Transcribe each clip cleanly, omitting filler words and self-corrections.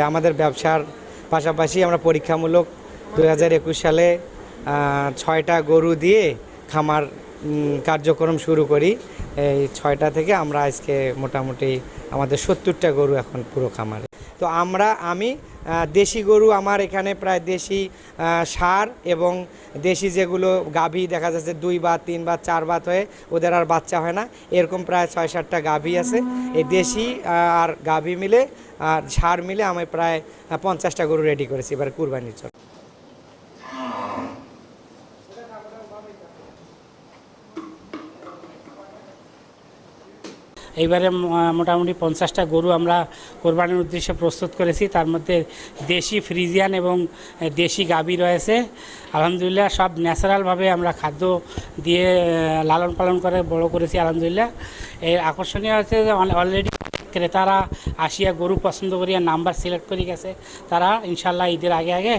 আমাদের ব্যবসার পাশাপাশি আমরা পরীক্ষামূলক 2021 সালে 6টা গরু দিয়ে খামার কার্যক্রম শুরু করি। এই 6টা থেকে আমরা আজকে মোটামুটি আমাদের 70টা গরু এখন পুরো খামারে। তো আমি দেশি গরু আমার এখানে প্রায় দেশি ষাঁড় এবং দেশি যেগুলো গাভী দেখা যাচ্ছে 2 বা 3 বা 4 বাত হয়ে ওদের আর বাচ্চা হয় না, এরকম প্রায় 6-7টা গাভী আছে। এই দেশি আর গাভী মিলে আর ষাঁড় মিলে আমি প্রায় 50টা গরু রেডি করেছি এবার কুরবানির জন্য। এইবারে মোটামুটি 50টা গরু আমরা কোরবানির উদ্দেশ্যে প্রস্তুত করেছি। তার মধ্যে দেশি ফ্রিজিয়ান এবং দেশি গাভী রয়েছে। আলহামদুলিল্লাহ সব ন্যাচারালভাবে আমরা খাদ্য দিয়ে লালন পালন করে বড় করেছি আলহামদুলিল্লাহ। এর আকর্ষণীয় হচ্ছে যে অলরেডি ক্রেতারা আসিয়া গরু পছন্দ করিয়া নাম্বার সিলেক্ট করে গেছে। তারা ইনশাল্লাহ ঈদের আগে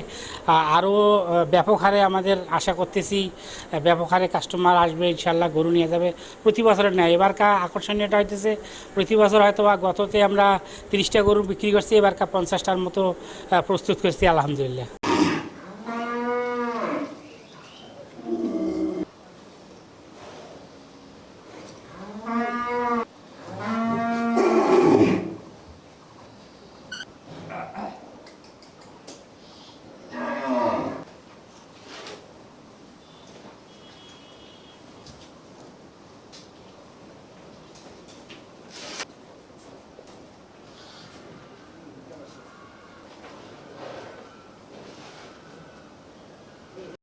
আরও ব্যাপক হারে আমাদের আশা করতেছি ব্যাপক হারে কাস্টমার আসবে, ইনশাল্লাহ গরু নিয়ে যাবে প্রতি বছরের নেয়। এবারকার আকর্ষণীয়টা হইতেছে প্রতি বছর হয়তো বা গততে আমরা 30টা গরু বিক্রি করছি, এবারকার 50টার মতো প্রস্তুত করছি আলহামদুলিল্লাহ।